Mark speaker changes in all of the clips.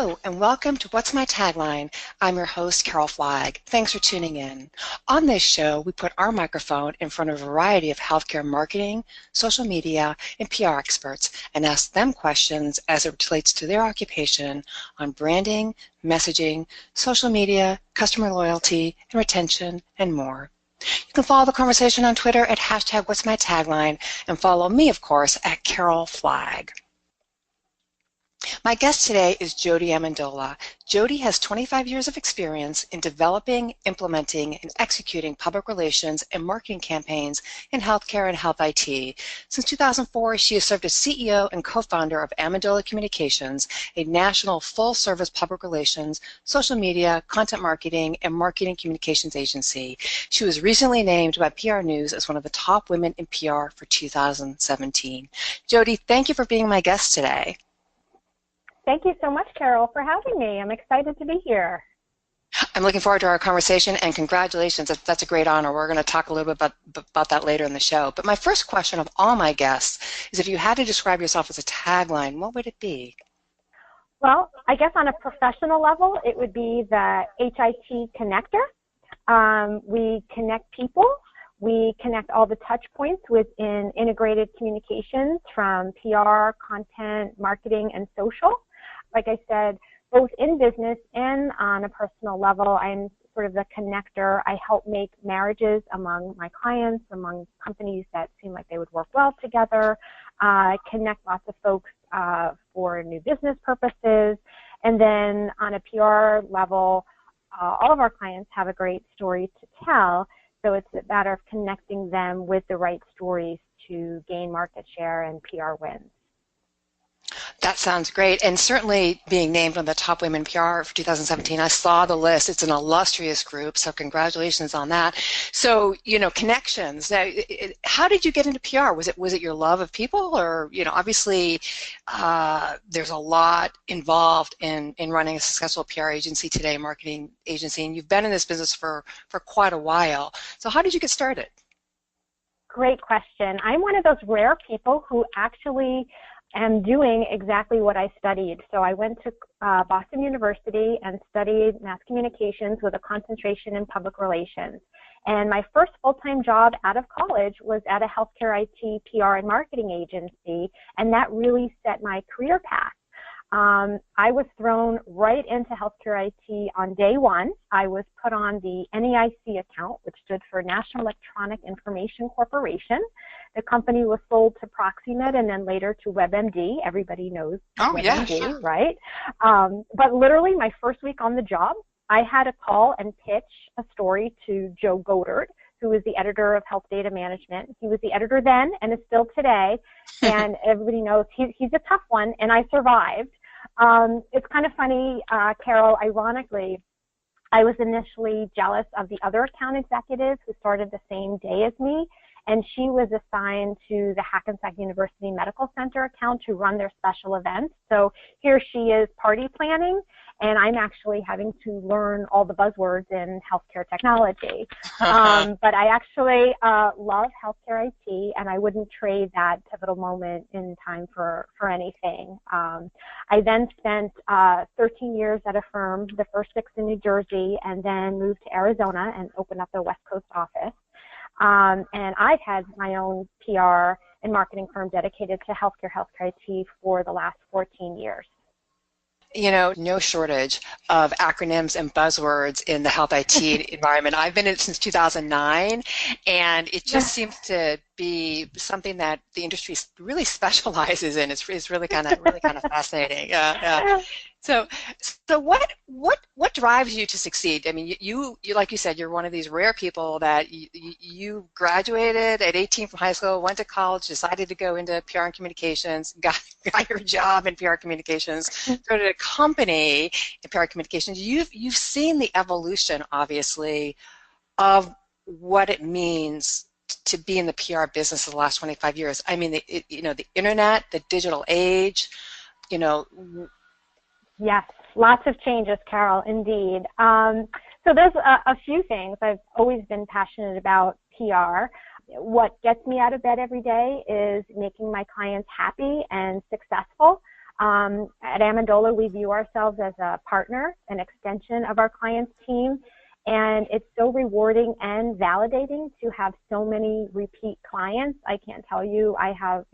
Speaker 1: Hello, and welcome to What's My Tagline? I'm your host, Carol Flagg. Thanks for tuning in. On this show, we put our microphone in front of a variety of healthcare marketing, social media, and PR experts and ask them questions as it relates to their occupation on branding, messaging, social media, customer loyalty, and retention, and more. You can follow the conversation on Twitter at hashtag What's My Tagline, and follow me, of course, at Carol Flagg. My guest today is Jodi Amendola. Jodi has 25 years of experience in developing, implementing, and executing public relations and marketing campaigns in healthcare and health IT. Since 2004, she has served as CEO and co-founder of Amendola Communications, a national full-service public relations, social media, content marketing, and marketing communications agency. She was recently named by PR News as one of the top women in PR for 2017. Jodi, thank you for being my guest today.
Speaker 2: Thank you so much, Carol, for having me. I'm excited to be here.
Speaker 1: I'm looking forward to our conversation, and congratulations. That's a great honor. We're going to talk a little bit about that later in the show. But my first question of all my guests is, if you had to describe yourself as a tagline, what would it be?
Speaker 2: Well, I guess on a professional level, it would be the HIT connector. We connect people. We connect all the touch points within integrated communications from PR, content, marketing, and social. Like I said, both in business and on a personal level, I'm sort of the connector. I help make marriages among my clients, among companies that seem like they would work well together, connect lots of folks for new business purposes. And then on a PR level, all of our clients have a great story to tell. So it's a matter of connecting them with the right stories to gain market share and PR wins.
Speaker 1: That sounds great, and certainly being named one of the top women in PR for 2017, I saw the list. It's an illustrious group, so congratulations on that. So, connections. Now, how did you get into PR? Was it your love of people, or, obviously there's a lot involved in running a successful PR agency today, marketing agency, and you've been in this business for quite a while. So how did you get started?
Speaker 2: Great question. I'm one of those rare people who actually am doing exactly what I studied. So I went to Boston University and studied mass communications with a concentration in public relations. And my first full-time job out of college was at a healthcare IT, PR, and marketing agency, and that really set my career path. I was thrown right into healthcare IT on day one. I was put on the NEIC account, which stood for National Electronic Information Corporation. The company was sold to Proxymed and then later to WebMD. Everybody knows WebMD,
Speaker 1: yeah, sure.
Speaker 2: Right? But literally my first week on the job, I had to call and pitch a story to Joe Goddard, who was the editor of Health Data Management. He was the editor then and is still today, and everybody knows he's a tough one, and I survived. It's kind of funny, Carol, ironically, I was initially jealous of the other account executive who started the same day as me, and she was assigned to the Hackensack University Medical Center account to run their special events. So here she is party planning, and I'm actually having to learn all the buzzwords in healthcare technology. But I actually love healthcare IT, and I wouldn't trade that pivotal moment in time for anything. I then spent 13 years at a firm, the first 6 in New Jersey, and then moved to Arizona and opened up their West Coast office. And I've had my own PR and marketing firm dedicated to healthcare IT for the last 14 years.
Speaker 1: No shortage of acronyms and buzzwords in the health IT environment. I've been in it since 2009, and it just seems to be something that the industry really specializes in. It's really kind of fascinating. So what drives you to succeed? I mean, you like you said, you're one of these rare people that you graduated at 18 from high school, went to college, decided to go into PR and communications, got your job in PR communications, started a company in PR communications. You've seen the evolution, obviously, of what it means to be in the PR business in the last 25 years. I mean, the internet, the digital age,
Speaker 2: Yes, lots of changes, Carol, indeed. So there's a few things. I've always been passionate about PR. What gets me out of bed every day is making my clients happy and successful. At Amendola, we view ourselves as a partner, an extension of our client's team, and it's so rewarding and validating to have so many repeat clients. I can't tell you, I have,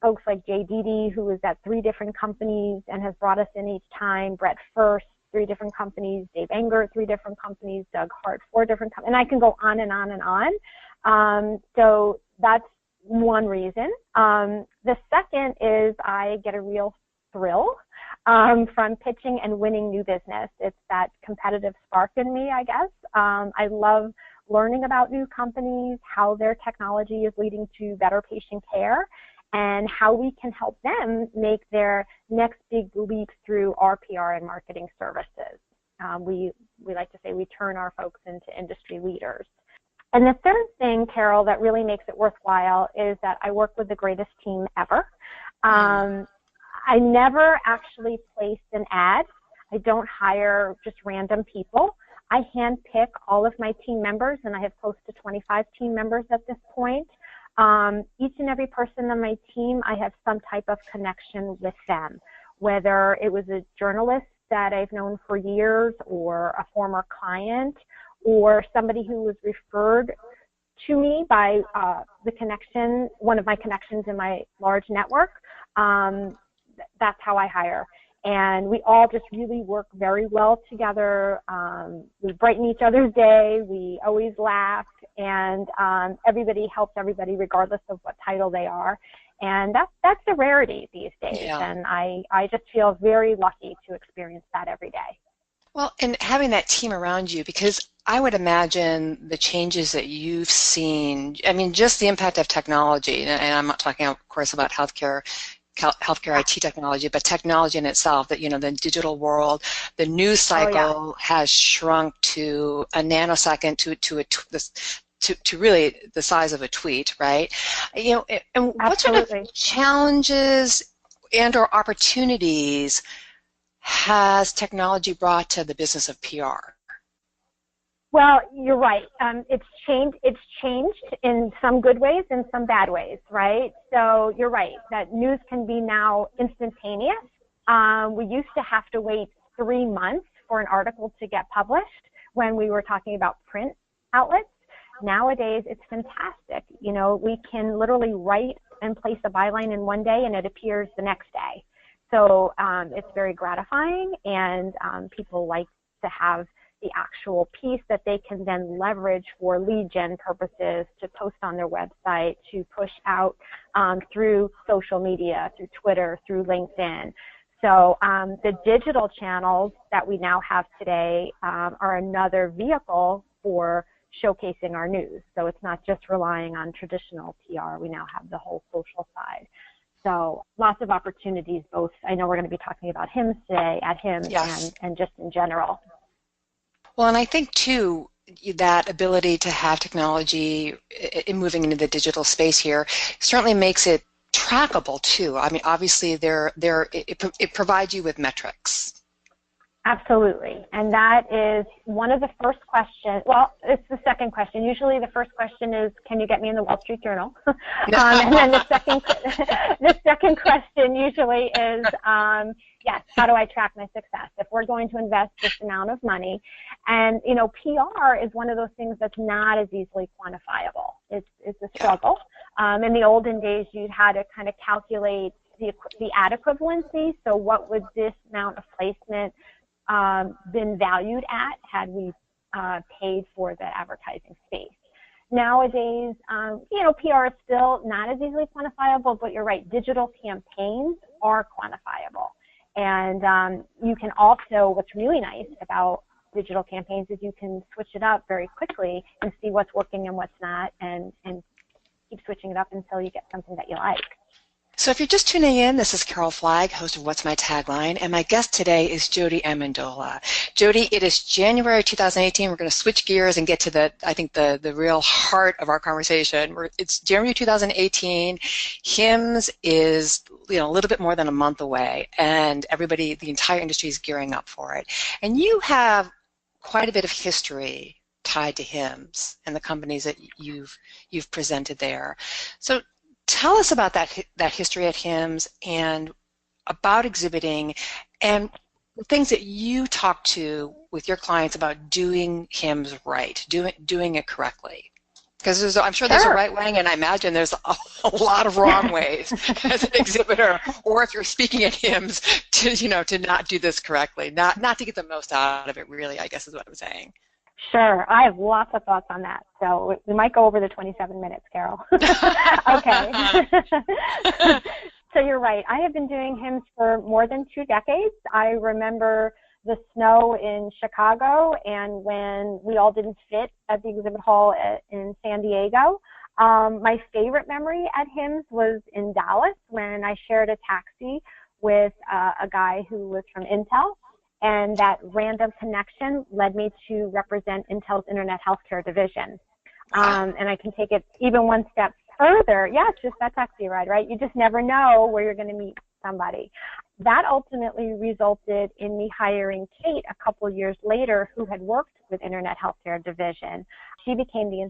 Speaker 2: folks like JD, who is at 3 different companies and has brought us in each time, Brett First, 3 different companies, Dave Enger, 3 different companies, Doug Hart, 4 different companies, and I can go on and on and on. So that's one reason. The second is I get a real thrill from pitching and winning new business. It's that competitive spark in me, I guess. I love learning about new companies, how their technology is leading to better patient care, and how we can help them make their next big leap through our PR and marketing services. We like to say we turn our folks into industry leaders. And the third thing, Carol, that really makes it worthwhile is that I work with the greatest team ever. I never actually place an ad. I don't hire just random people. I handpick all of my team members, and I have close to 25 team members at this point. Each and every person on my team, I have some type of connection with them, whether it was a journalist that I've known for years or a former client or somebody who was referred to me by one of my connections in my large network. That's how I hire. And we all just really work very well together. We brighten each other's day. We always laugh. And everybody helps everybody regardless of what title they are. And that's a rarity these days. Yeah. And I just feel very lucky to experience that every day.
Speaker 1: Well, and having that team around you, because I would imagine the changes that you've seen, I mean, just the impact of technology, and I'm not talking, of course, about healthcare IT technology, but technology in itself, that, the digital world, the news cycle has shrunk to a nanosecond to really the size of a tweet, right? And what sort of challenges and or opportunities has technology brought to the business of PR?
Speaker 2: Well, you're right. It's changed in some good ways and some bad ways, right? So you're right that news can be now instantaneous. We used to have to wait 3 months for an article to get published when we were talking about print outlets. Nowadays, it's fantastic. We can literally write and place a byline in one day and it appears the next day. So it's very gratifying, and people like to have the actual piece that they can then leverage for lead gen purposes, to post on their website, to push out through social media, through Twitter, through LinkedIn. So the digital channels that we now have today are another vehicle for showcasing our news. So it's not just relying on traditional PR. We now have the whole social side. So lots of opportunities, both. I know we're going to be talking about HIMSS today at HIMSS, yes, and just in general.
Speaker 1: Well, and I think, too, that ability to have technology in moving into the digital space here certainly makes it trackable, too. I mean, obviously, it provides you with metrics.
Speaker 2: Absolutely. And that is one of the first questions. Well, it's the second question. Usually the first question is, can you get me in the Wall Street Journal? And then the second question usually is, yes, how do I track my success? If we're going to invest this amount of money, and, PR is one of those things that's not as easily quantifiable. It's a struggle. In the olden days, you had to kind of calculate the ad equivalency. So what would this amount of placement been valued at had we paid for the advertising space? Nowadays, PR is still not as easily quantifiable, but you're right, digital campaigns are quantifiable. And you can also, what's really nice about digital campaigns is you can switch it up very quickly and see what's working and what's not, and keep switching it up until you get something that you like.
Speaker 1: So if you're just tuning in, this is Carol Flagg, host of What's My Tagline, and my guest today is Jodi Amendola. Jodi, it is January 2018. We're going to switch gears and get to the real heart of our conversation. It's January 2018. HIMSS is a little bit more than a month away, and the entire industry is gearing up for it. And you have quite a bit of history tied to HIMSS and the companies that you've presented there. So tell us about that history at HIMSS, and about exhibiting and the things that you talk to with your clients about doing HIMSS right, doing it correctly. Because I'm sure there's a
Speaker 2: Sure.
Speaker 1: right way, and I imagine there's a lot of wrong ways as an exhibitor, or if you're speaking at HIMSS, to not do this correctly, not to get the most out of it, really, I guess is what I'm saying.
Speaker 2: Sure. I have lots of thoughts on that. So we might go over the 27 minutes, Carol. Okay. So you're right. I have been doing HIMSS for more than 2 decades. I remember the snow in Chicago and when we all didn't fit at the exhibit hall in San Diego. My favorite memory at HIMSS was in Dallas when I shared a taxi with a guy who was from Intel. And that random connection led me to represent Intel's Internet Healthcare division. And I can take it even one step further. Yeah, it's just that taxi ride, right? You just never know where you're going to meet somebody. That ultimately resulted in me hiring Kate a couple years later, who had worked with Internet Healthcare division. She became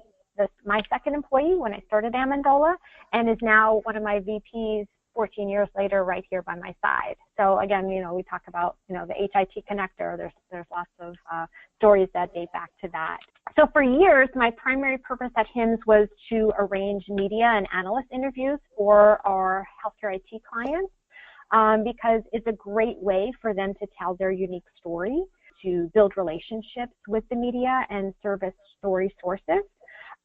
Speaker 2: my second employee when I started Amendola and is now one of my VPs 14 years later, right here by my side. So again, we talk about, the HIT connector. There's lots of stories that date back to that. So for years, my primary purpose at HIMSS was to arrange media and analyst interviews for our healthcare IT clients because it's a great way for them to tell their unique story, to build relationships with the media and service story sources,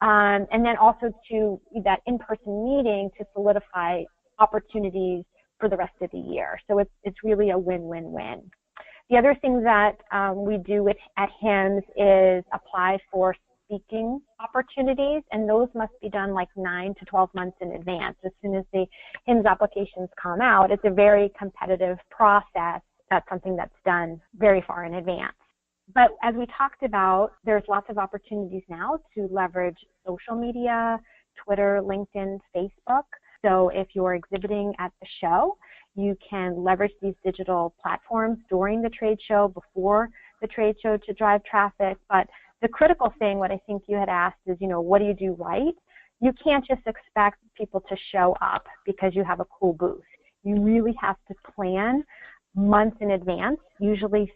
Speaker 2: and then also to that in-person meeting to solidify opportunities for the rest of the year. So it's really a win-win-win. The other thing that we do at HIMSS is apply for speaking opportunities, and those must be done like 9 to 12 months in advance. As soon as the HIMSS applications come out, it's a very competitive process. That's something that's done very far in advance. But as we talked about, there's lots of opportunities now to leverage social media, Twitter, LinkedIn, Facebook. So if you're exhibiting at the show, you can leverage these digital platforms during the trade show, before the trade show to drive traffic. But the critical thing, what I think you had asked is, what do you do right? You can't just expect people to show up because you have a cool booth. You really have to plan months in advance, usually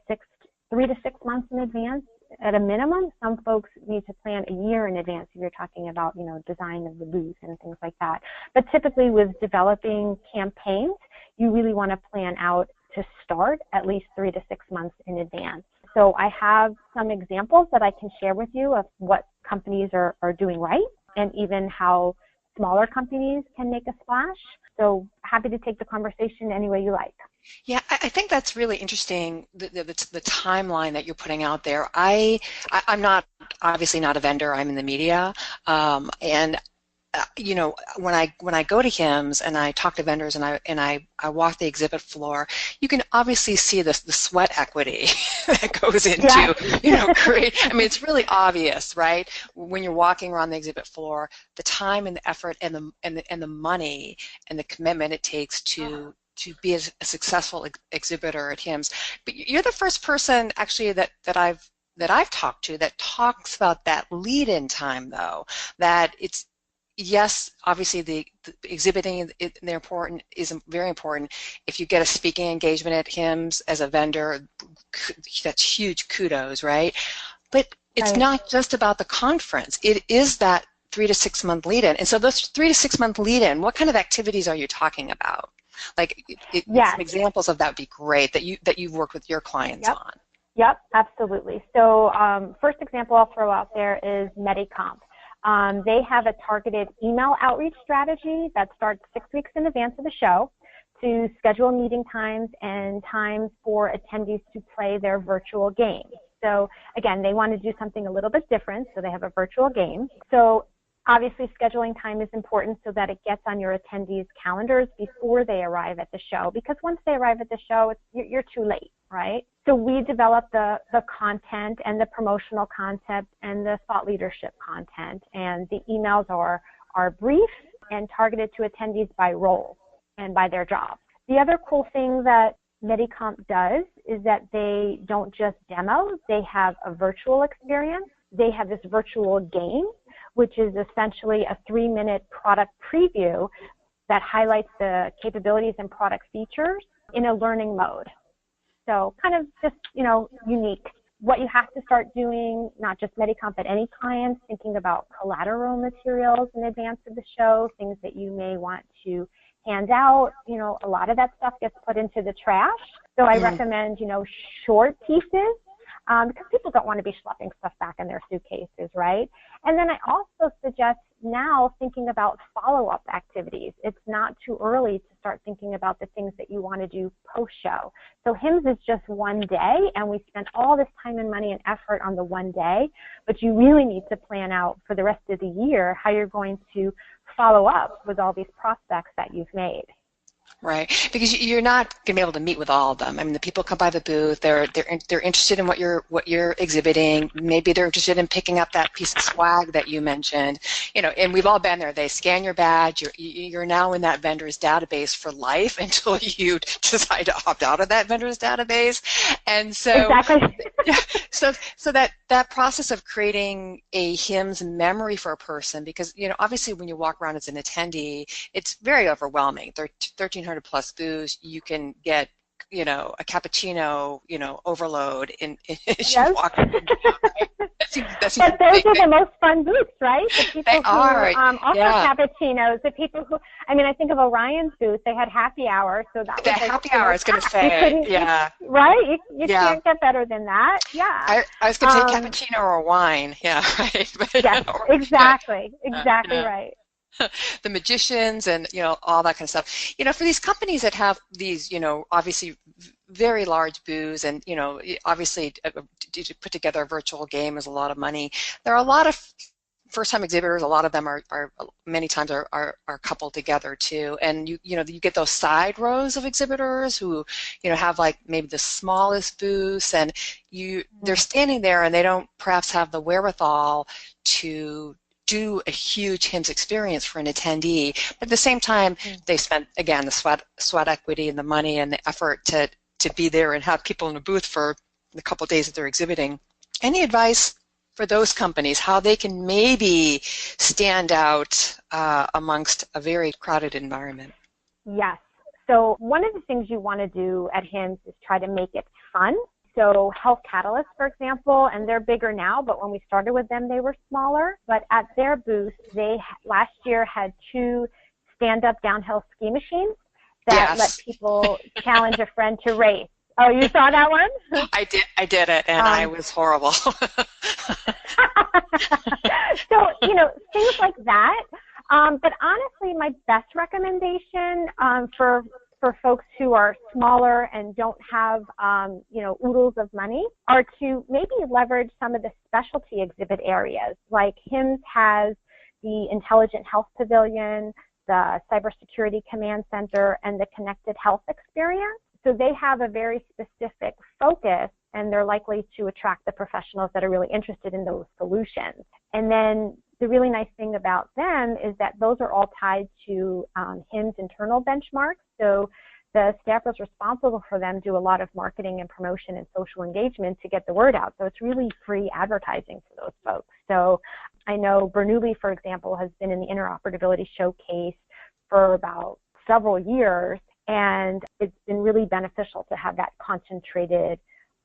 Speaker 2: 3 to 6 months in advance. At a minimum, some folks need to plan a year in advance if you're talking about, design of the booth and things like that. But typically with developing campaigns, you really want to plan out to start at least 3 to 6 months in advance. So I have some examples that I can share with you of what companies are doing right and even how smaller companies can make a splash. So happy to take the conversation any way you like.
Speaker 1: Yeah, I think that's really interesting, the timeline that you're putting out there. I'm obviously not a vendor. I'm in the media, and when I go to HIMSS and I talk to vendors and I walk the exhibit floor, you can obviously see the sweat equity that goes into create. I mean, it's really obvious, right? When you're walking around the exhibit floor, the time and the effort and the money and the commitment it takes to be a successful exhibitor at HIMSS. But you're the first person actually that I've talked to that talks about that lead-in time, though, that it's, yes, obviously the exhibiting is very important. If you get a speaking engagement at HIMSS as a vendor, that's huge kudos, right? But it's not just about the conference. It is that 3 to 6 month lead-in. And so those 3 to 6 month lead-in, what kind of activities are you talking about? Like, some examples of that would be great that you've worked with your clients on.
Speaker 2: Yep, absolutely. So first example I'll throw out there is Medicomp. They have a targeted email outreach strategy that starts 6 weeks in advance of the show to schedule meeting times and times for attendees to play their virtual games. So again, they want to do something a little bit different, so they have a virtual game. So obviously, scheduling time is important so that it gets on your attendees' calendars before they arrive at the show, because once they arrive at the show, you're too late, right? So we develop the content and the promotional concept and the thought leadership content, and the emails are brief and targeted to attendees by role and by their job. The other cool thing that Medicomp does is that they don't just demo, they have a virtual experience. They have this virtual game, which is essentially a 3-minute product preview that highlights the capabilities and product features in a learning mode. So kind of just, unique. What you have to start doing, not just Medicomp, but any clients, thinking about collateral materials in advance of the show, things that you may want to hand out. A lot of that stuff gets put into the trash. So I recommend, short pieces, because people don't want to be schlepping stuff back in their suitcases, right? And then I also suggest now thinking about follow-up activities. It's not too early to start thinking about the things that you want to do post-show. So HIMSS is just one day, and we spend all this time and money and effort on the one day, but you really need to plan out for the rest of the year how you're going to follow up with all these prospects that you've made.
Speaker 1: Right, because you're not going to be able to meet with all of them. I mean, the people come by the booth. They're interested in what you're exhibiting. Maybe they're interested in picking up that piece of swag that you mentioned. And we've all been there. They scan your badge. You're now in that vendor's database for life until you decide to opt out of that vendor's database. And so,
Speaker 2: exactly.
Speaker 1: so that process of creating a HIMSS memory for a person, because obviously when you walk around as an attendee, it's very overwhelming. 1,300 plus booths, you can get, a cappuccino, overload as you walk.
Speaker 2: But those are the most fun booths, right? The people who offer cappuccinos, the people who, I think of Orion's booth, they had happy hour, so that was
Speaker 1: happy hour, I was going to say,
Speaker 2: right? You can't get better than that, yeah.
Speaker 1: I was going to say cappuccino or wine, right?
Speaker 2: Yes, exactly right.
Speaker 1: The magicians and all that kind of stuff. For these companies that have these obviously very large booths and obviously to put together a virtual game is a lot of money. There are a lot of first-time exhibitors. A lot of them are many times are coupled together too, and you get those side rows of exhibitors who have like maybe the smallest booths, and they're standing there and they don't perhaps have the wherewithal to do a huge HIMSS experience for an attendee. But at the same time, they spent, again, the sweat equity and the money and the effort to be there and have people in the booth for the couple of days that they're exhibiting. Any advice for those companies, how they can maybe stand out amongst a very crowded environment?
Speaker 2: Yes. So one of the things you want to do at HIMSS is try to make it fun. So Health Catalyst, for example, and they're bigger now, but when we started with them, they were smaller. But at their booth, they last year had 2 stand-up downhill ski machines that let people challenge a friend to race. Oh, you saw that one?
Speaker 1: I did it, and I was horrible.
Speaker 2: So, things like that. But honestly, my best recommendation for folks who are smaller and don't have, oodles of money are to maybe leverage some of the specialty exhibit areas. Like HIMSS has the Intelligent Health Pavilion, the Cybersecurity Command Center, and the Connected Health Experience. So they have a very specific focus, and they're likely to attract the professionals that are really interested in those solutions. And then the really nice thing about them is that those are all tied to HIMSS internal benchmarks. So the staffers responsible for them do a lot of marketing and promotion and social engagement to get the word out. So it's really free advertising for those folks. So I know Bernoulli, for example, has been in the interoperability showcase for about several years, and it's been really beneficial to have that concentrated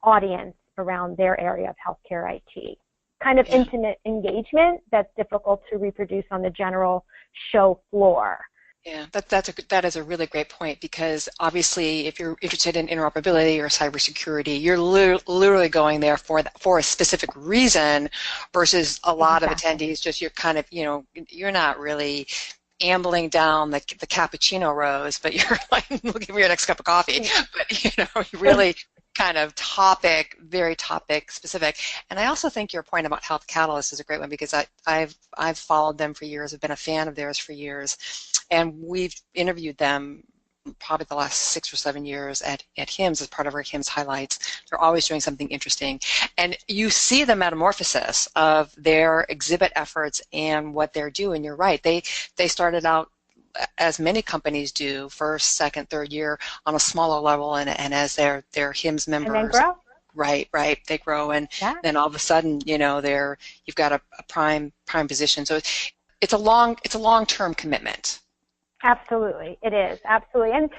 Speaker 2: audience around their area of healthcare IT. Kind of intimate engagement that's difficult to reproduce on the general show floor.
Speaker 1: Yeah, that is a really great point, because obviously if you're interested in interoperability or cybersecurity, you're literally going there for a specific reason, versus a lot of attendees just you're not really ambling down the cappuccino rows, but you're like looking for your next cup of coffee. But you really kind of very topic specific. And I also think your point about Health Catalyst is a great one, because I've followed them for years. I've been a fan of theirs for years, and we've interviewed them probably the last 6 or 7 years at HIMSS as part of our HIMSS highlights. They're always doing something interesting, and you see the metamorphosis of their exhibit efforts and what they're doing. You're right. They started out, as many companies do, first, second, third year on a smaller level, and as their HIMSS members,
Speaker 2: and then grow.
Speaker 1: Right, they grow, and then all of a sudden, you've got a prime position. So it's a long-term commitment.
Speaker 2: Absolutely, it is, absolutely. And,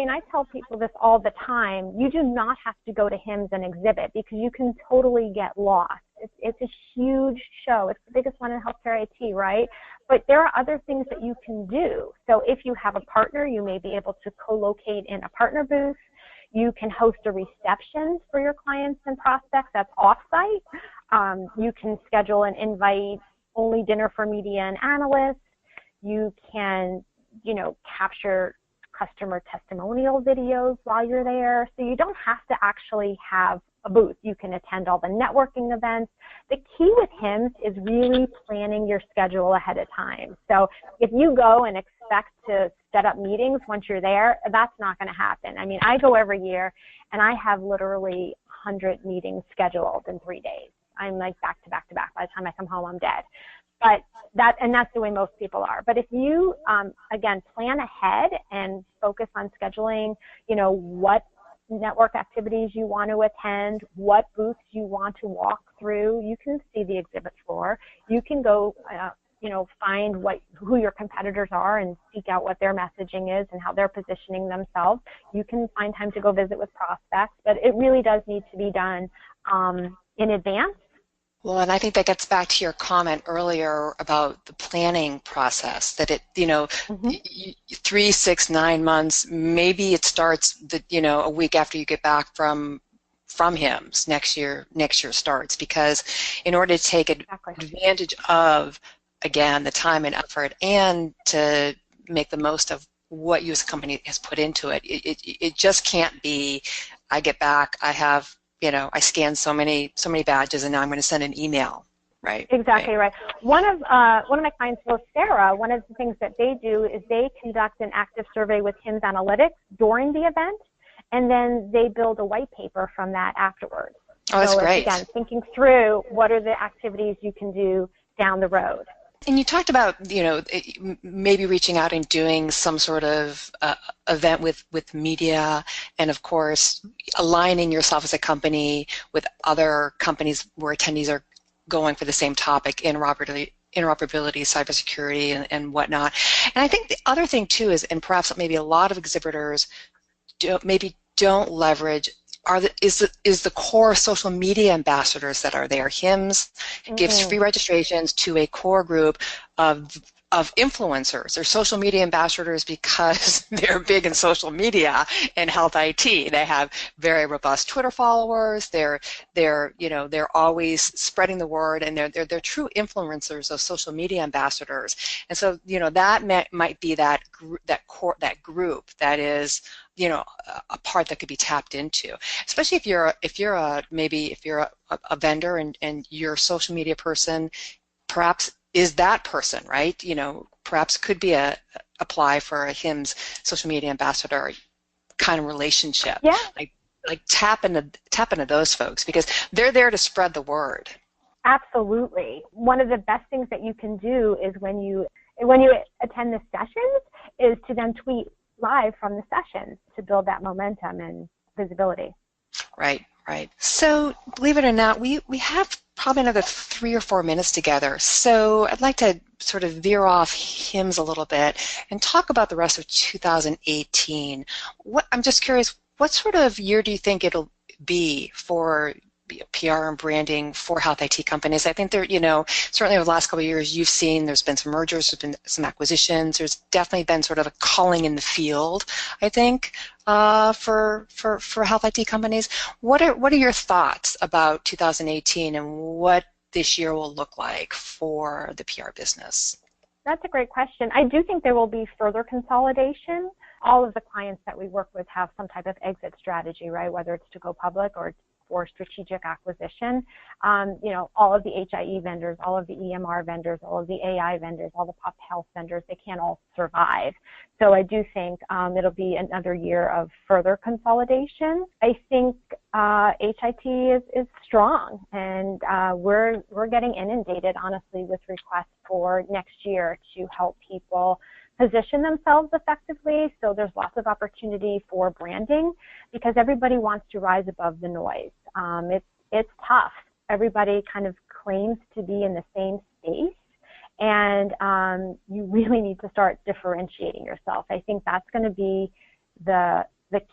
Speaker 2: I tell people this all the time, you do not have to go to HIMSS and exhibit because you can totally get lost. It's a huge show. It's the biggest one in healthcare IT, right? But there are other things that you can do. So if you have a partner, you may be able to co-locate in a partner booth. You can host a reception for your clients and prospects that's off-site. You can schedule an invite-only dinner for media and analysts. You can, capture customer testimonial videos while you're there. So you don't have to actually have a booth. You can attend all the networking events. The key with HIMSS is really planning your schedule ahead of time. So if you go and expect to set up meetings once you're there, that's not going to happen. I go every year and I have literally 100 meetings scheduled in 3 days. I'm like back to back to back. By the time I come home, I'm dead. But that's the way most people are. But if you, again, plan ahead and focus on scheduling, what network activities you want to attend, what booths you want to walk through, you can see the exhibit floor. You can go, find who your competitors are and seek out what their messaging is and how they're positioning themselves. You can find time to go visit with prospects, but it really does need to be done in advance.
Speaker 1: Well, and I think that gets back to your comment earlier about the planning process, that it, 3, 6, 9 months, maybe it starts a week after you get back from HIMSS, next year starts, because in order to take advantage of, again, the time and effort and to make the most of what you as a company has put into it, it just can't be, I get back, I have, I scanned so many badges, and now I'm going to send an email, right?
Speaker 2: Exactly right. One of my clients, Sarah, one of the things that they do is they conduct an active survey with HIMSS Analytics during the event, and then they build a white paper from that afterwards.
Speaker 1: Oh, that's great.
Speaker 2: Again, thinking through what are the activities you can do down the road.
Speaker 1: And you talked about, maybe reaching out and doing some sort of event with media, and of course, aligning yourself as a company with other companies where attendees are going for the same topic, interoperability, cybersecurity, and whatnot. And I think the other thing too is, and perhaps maybe a lot of exhibitors don't leverage, is the core social media ambassadors that are there. HIMSS gives free registrations to a core group of influencers. They're social media ambassadors because they're big in social media and health IT. They have very robust Twitter followers. They're always spreading the word, and they're true influencers of social media ambassadors. And so that might be that group that is a part that could be tapped into, especially if you're a vendor and your social media person perhaps is that person, right? Perhaps could be apply for a HIMSS social media ambassador kind of relationship.
Speaker 2: Yeah.
Speaker 1: Like tap into those folks, because they're there to spread the word.
Speaker 2: Absolutely. One of the best things that you can do is when you attend the sessions is to then tweet live from the sessions to build that momentum and visibility.
Speaker 1: Right. So believe it or not, we have probably another 3 or 4 minutes together. So I'd like to sort of veer off HIMSS a little bit and talk about the rest of 2018. I'm just curious, what sort of year do you think it'll be for PR and branding for health IT companies? I think certainly over the last couple of years, you've seen there's been some mergers, there's been some acquisitions. There's definitely been sort of a culling in the field, I think, for health IT companies. What are your thoughts about 2018 and what this year will look like for the PR business?
Speaker 2: That's a great question. I do think there will be further consolidation. All of the clients that we work with have some type of exit strategy, right? Whether it's to go public or strategic acquisition. All of the HIE vendors, all of the EMR vendors, all of the AI vendors, all the pop health vendors, they can't all survive. So I do think it'll be another year of further consolidation. I think HIT is strong, and we're getting inundated, honestly, with requests for next year to help people position themselves effectively. So there's lots of opportunity for branding because everybody wants to rise above the noise. It's tough. Everybody kind of claims to be in the same space, And you really need to start differentiating yourself. I think that's going to be the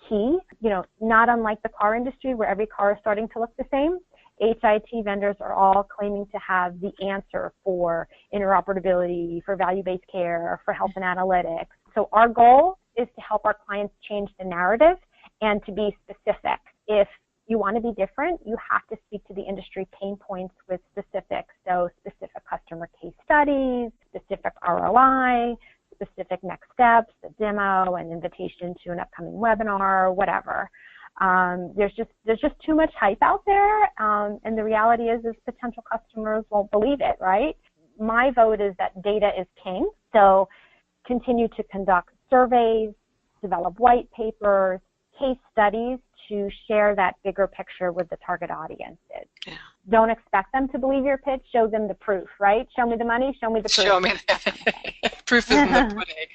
Speaker 2: key. You know, not unlike the car industry where every car is starting to look the same. HIT vendors are all claiming to have the answer for interoperability, for value-based care, for health and analytics. So our goal is to help our clients change the narrative and to be specific. If you want to be different, you have to speak to the industry pain points with specifics. So specific customer case studies, specific ROI, specific next steps, a demo, an invitation to an upcoming webinar, whatever. There's just too much hype out there, and the reality is potential customers won't believe it, right? My vote is that data is king, so continue to conduct surveys, develop white papers, case studies to share that bigger picture with the target audiences. Yeah. Don't expect them to believe your pitch, show them the proof, right? Show me the money, show me the proof.
Speaker 1: Show me the proof is in the pudding.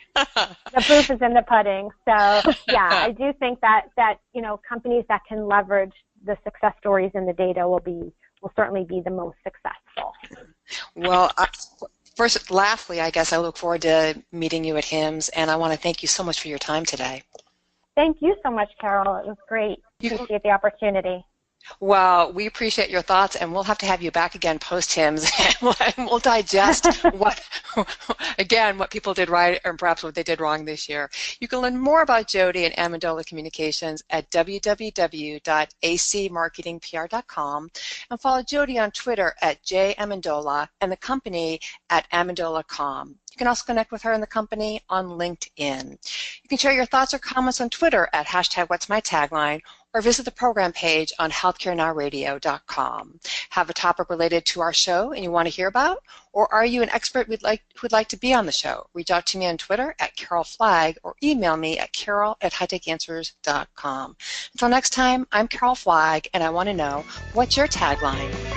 Speaker 2: The proof is in the pudding. So yeah, I do think that you know, companies that can leverage the success stories in the data will certainly be the most successful.
Speaker 1: Well, lastly, I guess I look forward to meeting you at HIMSS, and I want to thank you so much for your time today.
Speaker 2: Thank you so much, Carol. It was great. Appreciate the opportunity.
Speaker 1: Well, we appreciate your thoughts, and we'll have to have you back again post-HIMSS, and we'll digest what people did right and perhaps what they did wrong this year. You can learn more about Jodi and Amendola Communications at www.acmarketingpr.com and follow Jodi on Twitter at Amendola and the company at Amendola.com. You can also connect with her and the company on LinkedIn. You can share your thoughts or comments on Twitter at #What'sMyTagline or visit the program page on healthcarenowradio.com. Have a topic related to our show and you want to hear about? Or are you an expert who'd like to be on the show? Reach out to me on Twitter at Carol Flagg or email me at carol@hightechanswers.com. Until next time, I'm Carol Flagg and I want to know, what's your tagline?